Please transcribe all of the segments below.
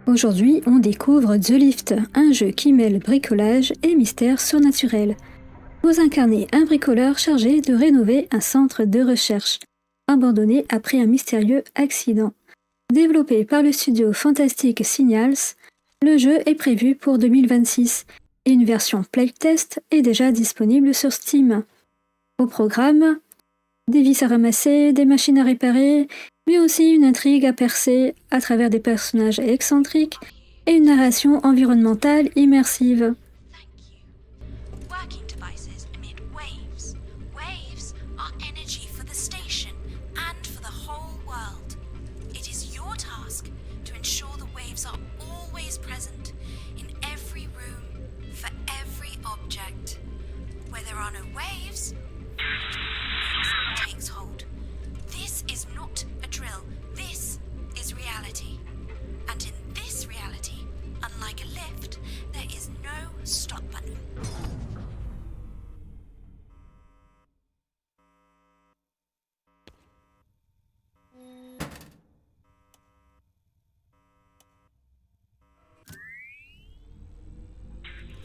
Aujourd'hui, on découvre The Lift, un jeu qui mêle bricolage et mystère surnaturel. Vous incarnez un bricoleur chargé de rénover un centre de recherche, abandonné après un mystérieux accident. Développé par le studio Fantastic Signals, le jeu est prévu pour 2026 et une version playtest est déjà disponible sur Steam. Au programme, des vis à ramasser, des machines à réparer, mais aussi une intrigue à percer à travers des personnages excentriques et une narration environnementale immersive. Working devices emit waves. Waves are energy for the station and for the whole world. It is your task to ensure the waves are always present in every room, for every object. Where there are no waves, takes hold. This is not a drill. This is reality. And in this reality, unlike a lift, there is no stop button.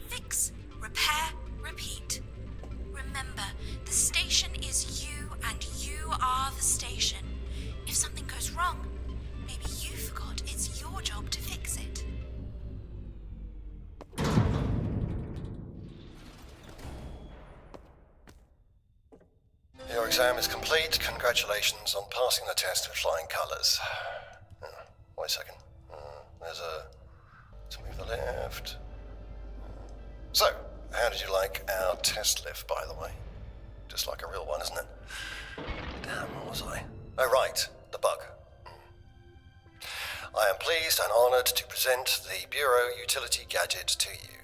Fix, repair, repeat. Remember, the station is you and you are the station. If something goes wrong, maybe you forgot it's your job to fix it. Your exam is complete. Congratulations on passing the test with flying colours. Wait a second. There's a... to move the left. So, how did you like our test lift, by the way? Just like a real one, isn't it? Damn, what was I? Oh, right, the bug. I am pleased and honoured to present the Bureau Utility Gadget to you.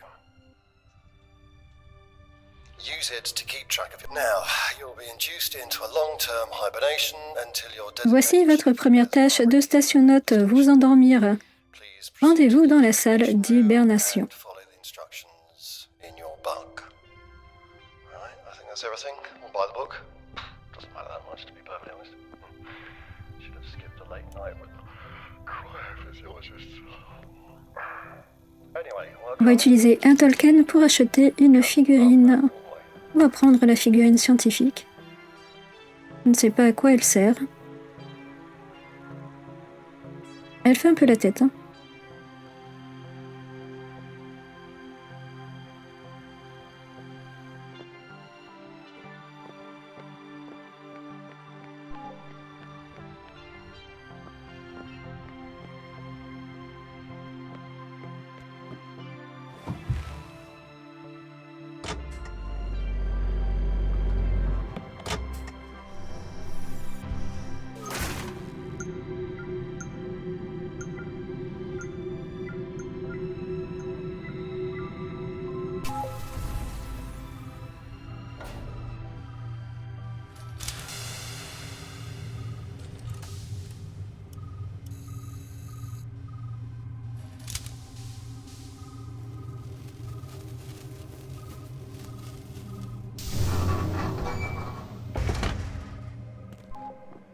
Use it to keep track of it. Now, you'll be induced into a long-term hibernation until your Voici votre première tâche de stationnote, vous endormir. Rendez-vous dans la salle d'hibernation. Follow the instructions in your bug. Right, I think that's everything. We'll buy the book. Doesn't matter that much, to be perfectly honest. Should have skipped a late night with the physiologist. Anyway, On va utiliser un token pour acheter une figurine. On va prendre la figurine scientifique. Je ne sais pas à quoi elle sert. Elle fait un peu la tête, hein.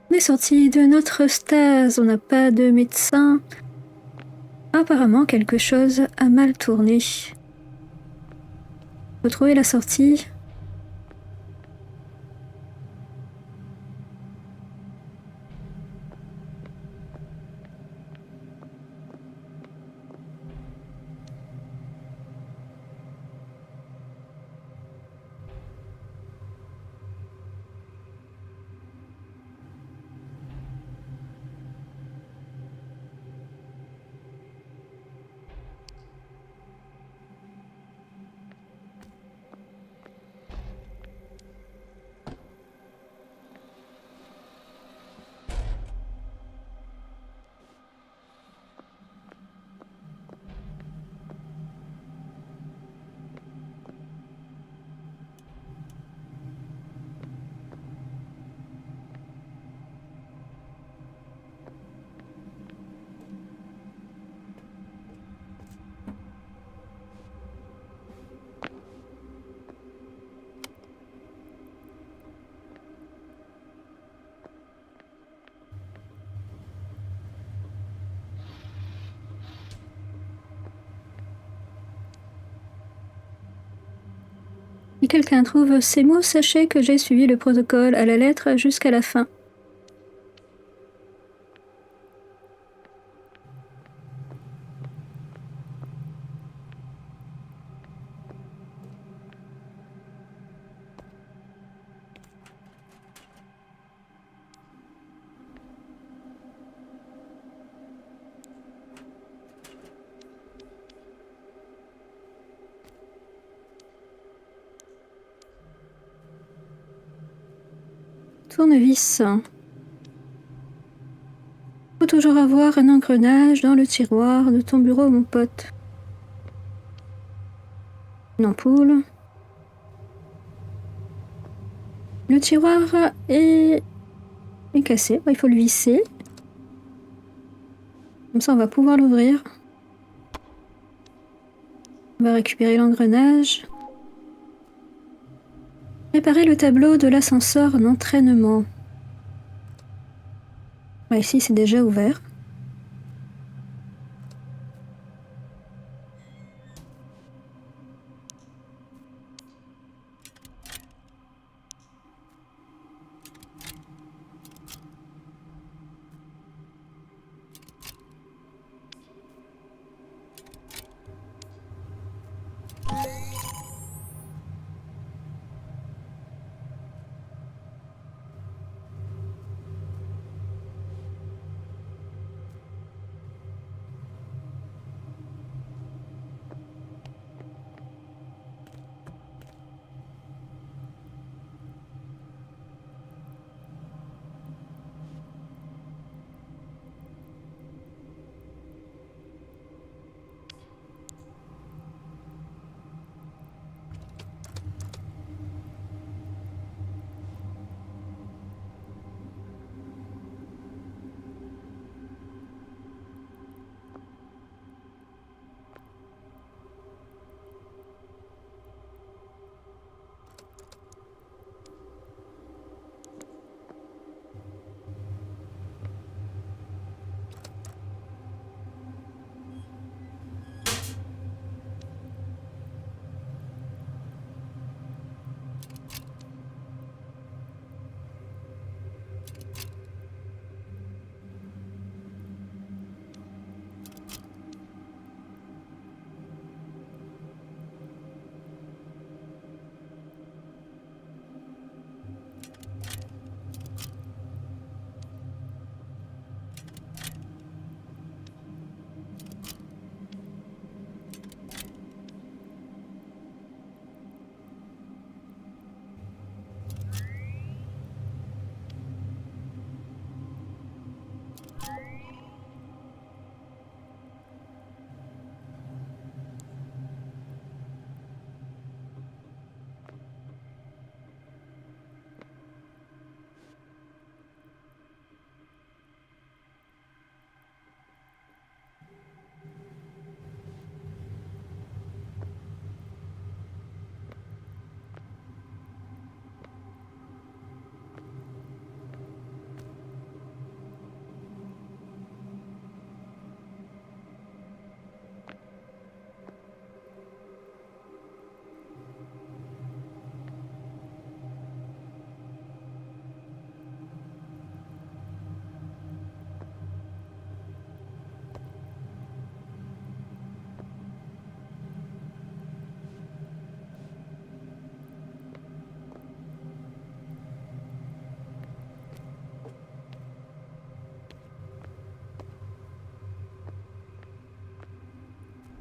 On est sorti de notre stase, on n'a pas de médecin. Apparemment, quelque chose a mal tourné. Faut trouver la sortie. Si quelqu'un trouve ces mots, sachez que j'ai suivi le protocole à la lettre jusqu'à la fin. Tournevis. Faut toujours avoir un engrenage dans le tiroir de ton bureau, mon pote. Une ampoule. Le tiroir est cassé, il faut le visser. Comme ça, on va pouvoir l'ouvrir. On va récupérer l'engrenage. Préparer le tableau de l'ascenseur d'entraînement. Ici, c'est déjà ouvert.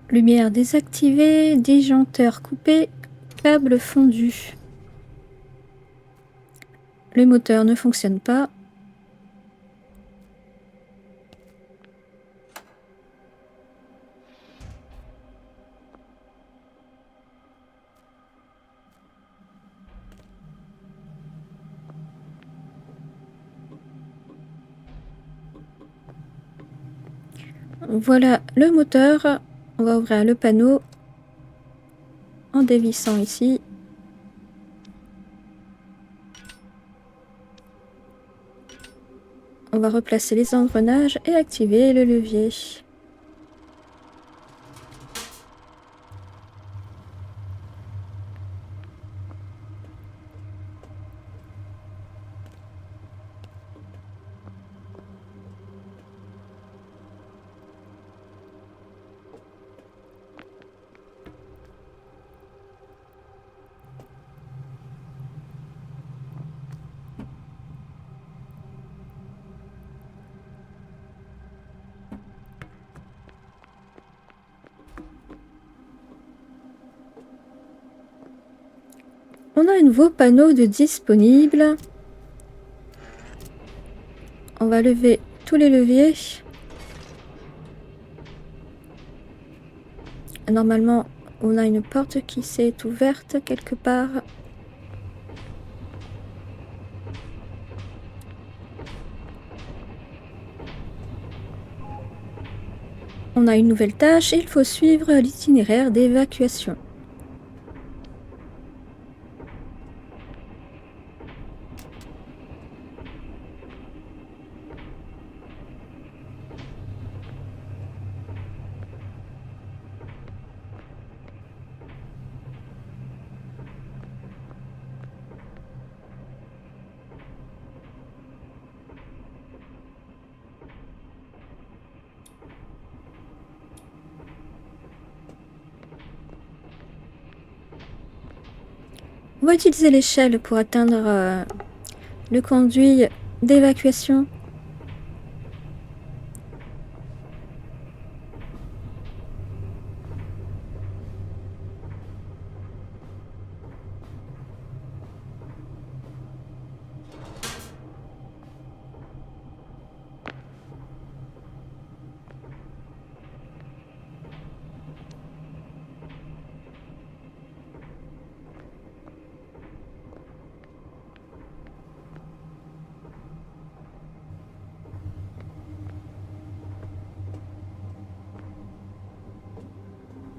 Lumière désactivée, disjoncteur coupé, câble fondu. Le moteur ne fonctionne pas. Voilà le moteur. On va ouvrir le panneau en dévissant ici. On va replacer les engrenages et activer le levier. On a un nouveau panneau de disponible. On va lever tous les leviers. Normalement, on a une porte qui s'est ouverte quelque part. On a une nouvelle tâche et il faut suivre l'itinéraire d'évacuation. On va utiliser l'échelle pour atteindre le conduit d'évacuation.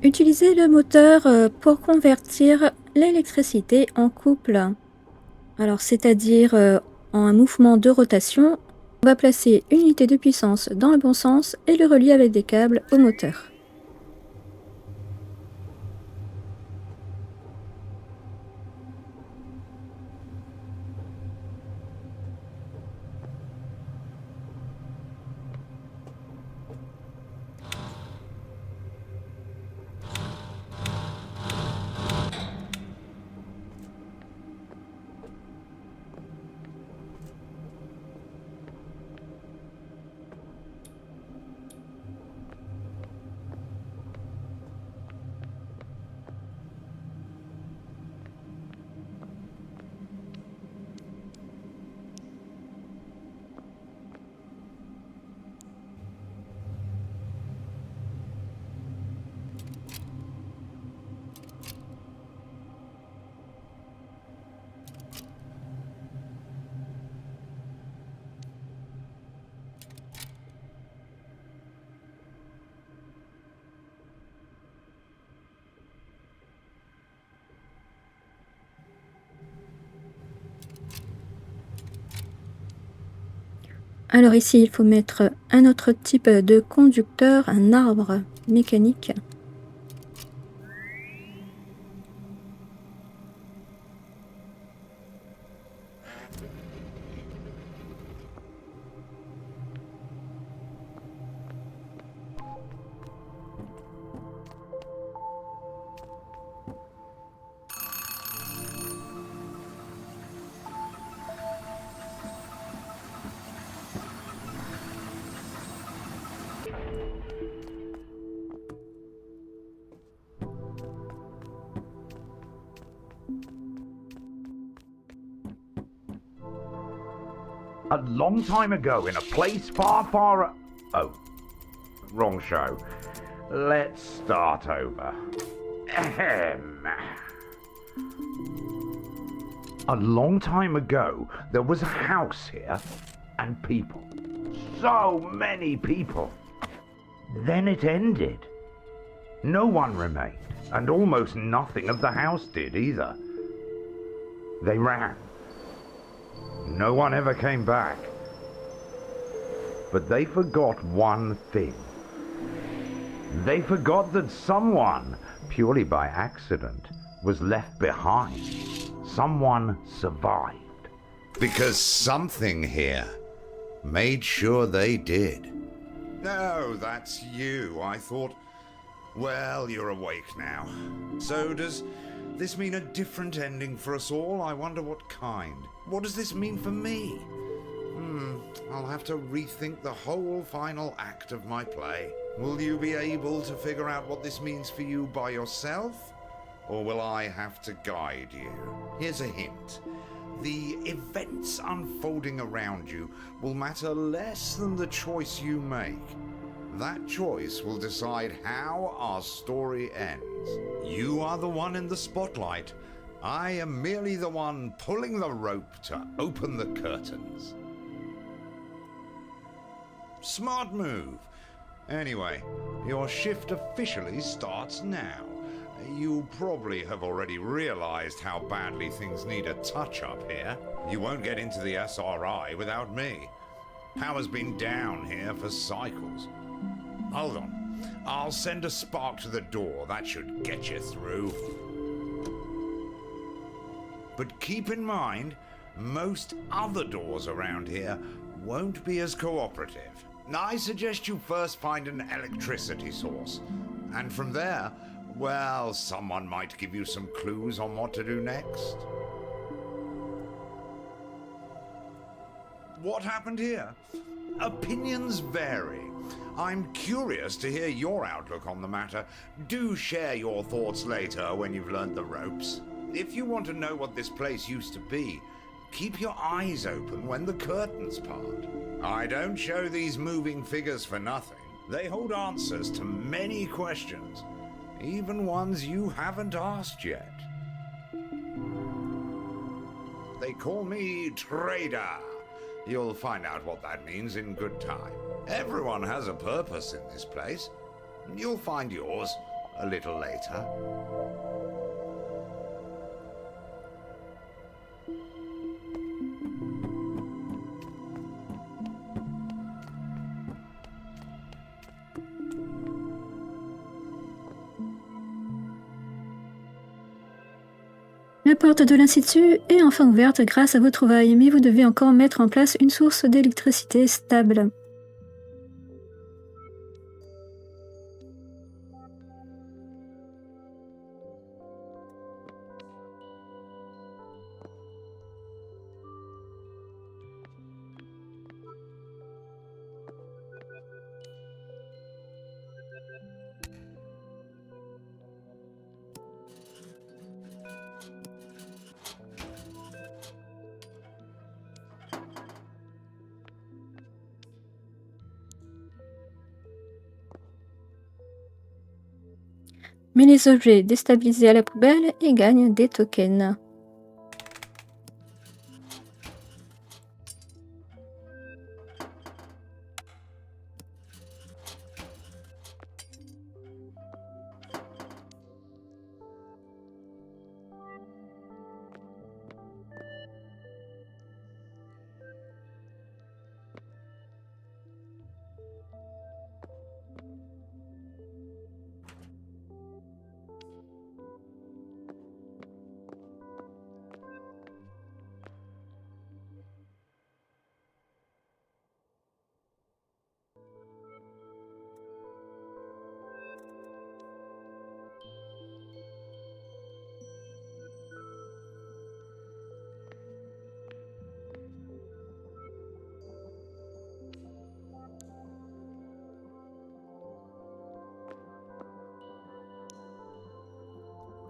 Utilisez le moteur pour convertir l'électricité en couple. Alors, c'est-à-dire en un mouvement de rotation, on va placer une unité de puissance dans le bon sens et le relier avec des câbles au moteur. Alors ici, il faut mettre un autre type de conducteur, un arbre mécanique. A long time ago in a place far, far... Oh, wrong show. Let's start over. Ahem. A long time ago, there was a house here, and people. So many people. Then it ended. No one remained, and almost nothing of the house did either. They ran. No one ever came back. But they forgot one thing. They forgot that someone, purely by accident, was left behind. Someone survived. Because something here made sure they did. No, that's you. I thought, well, you're awake now. So does this mean a different ending for us all? I wonder what kind. What does this mean for me? I'll have to rethink the whole final act of my play. Will you be able to figure out what this means for you by yourself? or will I have to guide you? Here's a hint. The events unfolding around you will matter less than the choice you make. That choice will decide how our story ends. You are the one in the spotlight. I am merely the one pulling the rope to open the curtains. Smart move. Anyway, your shift officially starts now. You probably have already realized how badly things need a touch-up here. You won't get into the SRI without me. Power's been down here for cycles. Hold on. I'll send a spark to the door. That should get you through. But keep in mind, most other doors around here won't be as cooperative. I suggest you first find an electricity source. And from there, well, someone might give you some clues on what to do next. What happened here? Opinions vary. I'm curious to hear your outlook on the matter. Do share your thoughts later when you've learned the ropes. If you want to know what this place used to be, keep your eyes open when the curtains part. I don't show these moving figures for nothing. They hold answers to many questions, even ones you haven't asked yet. They call me Trader. You'll find out what that means in good time. Everyone has a purpose in this place. You'll find yours a little later. La porte de l'Institut est enfin ouverte grâce à vos trouvailles, mais vous devez encore mettre en place une source d'électricité stable. Mets les objets déstabilisés à la poubelle et gagne des tokens.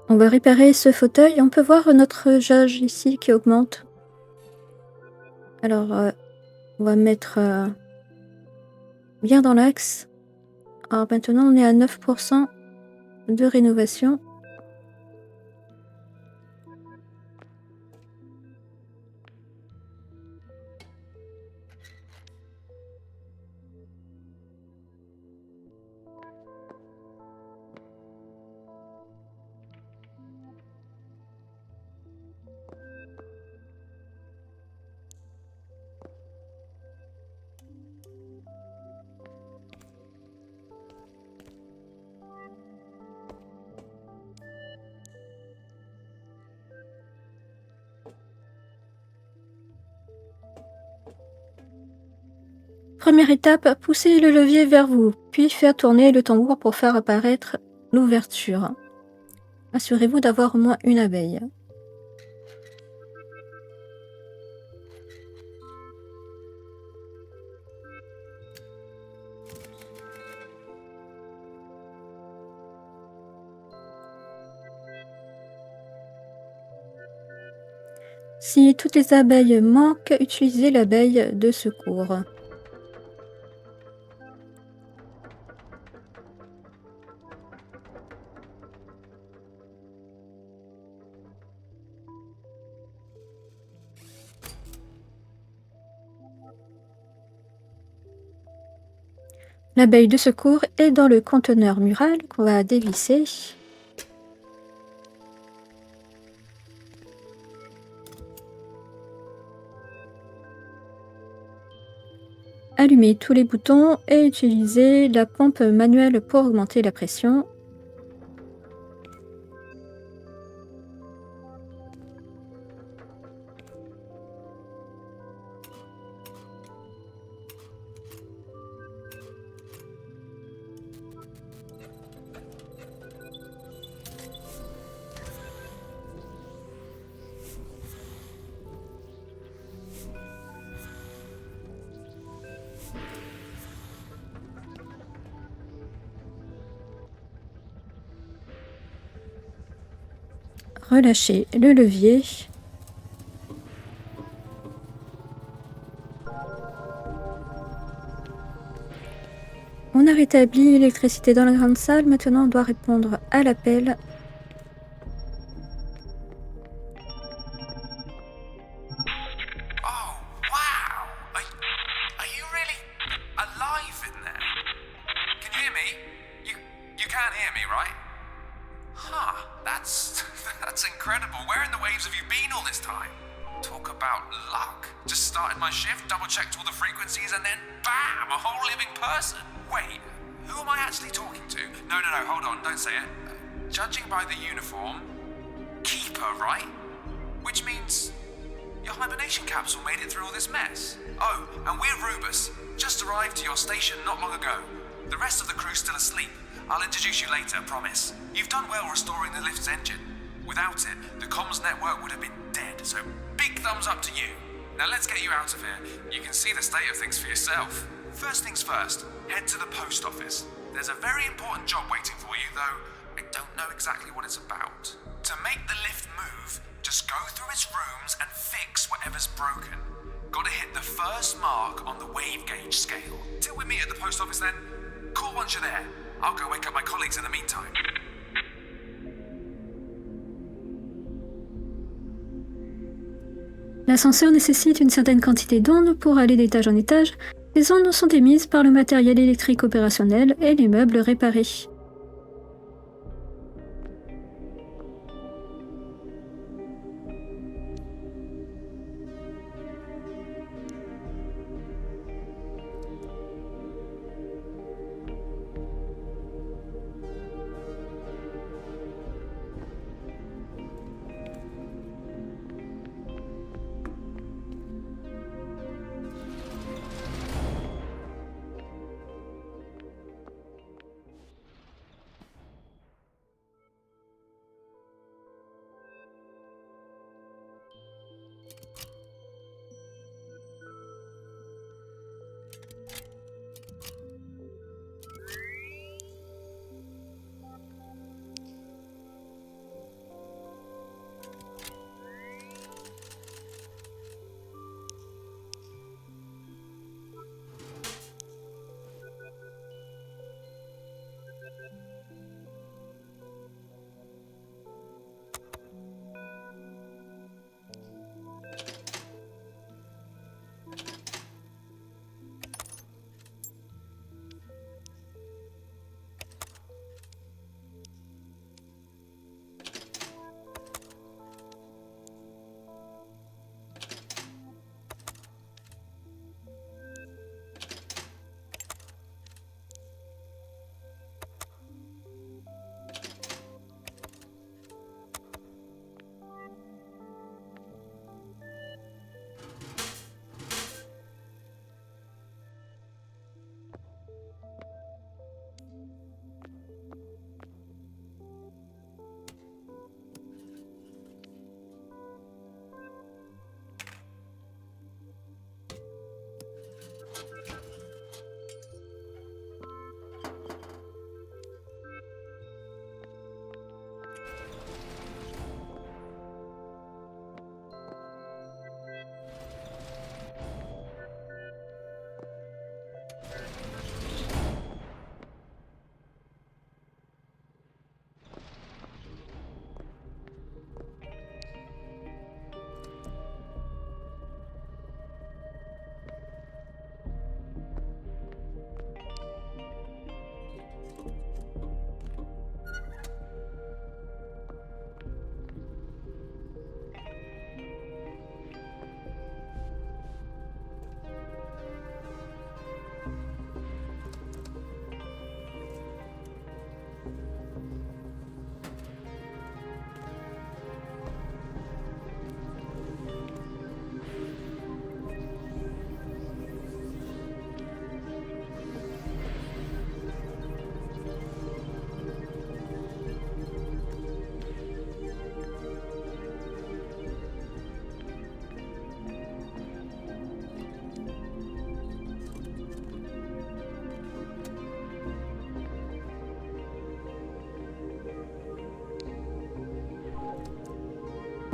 On va réparer ce fauteuil. On peut voir notre jauge ici qui augmente. Alors, on va mettre bien dans l'axe. Alors maintenant, on est à 9% de rénovation. Première étape, poussez le levier vers vous, puis faire tourner le tambour pour faire apparaître l'ouverture. Assurez-vous d'avoir au moins une abeille. Si toutes les abeilles manquent, utilisez l'abeille de secours. L'abeille de secours est dans le conteneur mural qu'on va dévisser. Allumez tous les boutons et utilisez la pompe manuelle pour augmenter la pression. Relâchez le levier. On a rétabli l'électricité dans la grande salle. Maintenant, on doit répondre à l'appel. Oh, wow! Are you really alive in there? Can you hear me? You can hear me, right? Huh, that's incredible. Where in the waves have you been all this time? Talk about luck. Just started my shift, double-checked all the frequencies, and then bam! A whole living person. Wait, who am I actually talking to? No, hold on, don't say it. Judging by the uniform, Keeper, right? Which means your hibernation capsule made it through all this mess. Oh, and we're Rubus. Just arrived to your station not long ago. The rest of the crew's still asleep. I'll introduce you later, promise. You've done well restoring the lift's engine. Without it, the comms network would have been dead, so big thumbs up to you. Now let's get you out of here. You can see the state of things for yourself. First things first, head to the post office. There's a very important job waiting for you, though I don't know exactly what it's about. To make the lift move, just go through its rooms and fix whatever's broken. Gotta hit the first mark on the wave gauge scale. Till we meet at the post office then. Call once you're there. I'll go wake up my colleagues in the meantime. L'ascenseur nécessite une certaine quantité d'ondes pour aller d'étage en étage. Les ondes sont émises par le matériel électrique opérationnel et les meubles réparés.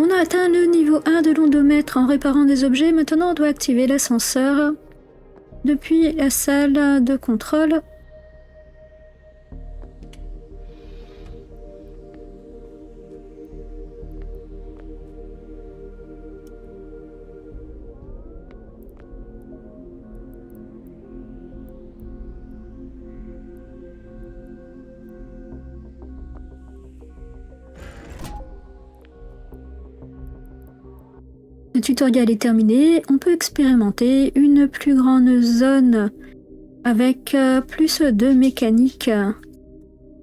On a atteint le niveau 1 de l'ondomètre en réparant des objets. Maintenant, on doit activer l'ascenseur depuis la salle de contrôle. Le tutoriel est terminé, on peut expérimenter une plus grande zone avec plus de mécanique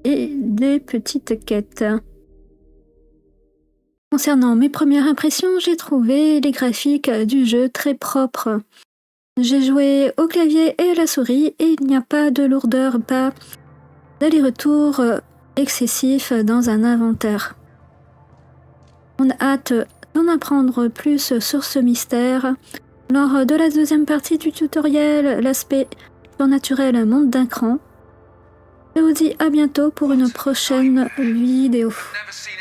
et des petites quêtes. Concernant mes premières impressions, j'ai trouvé les graphiques du jeu très propres. J'ai joué au clavier et à la souris et il n'y a pas de lourdeur, pas d'aller-retour excessif dans un inventaire. On a hâte d'en apprendre plus sur ce mystère. Lors de la deuxième partie du tutoriel, l'aspect surnaturel monte d'un cran. Je vous dis à bientôt pour une prochaine vidéo. Never seen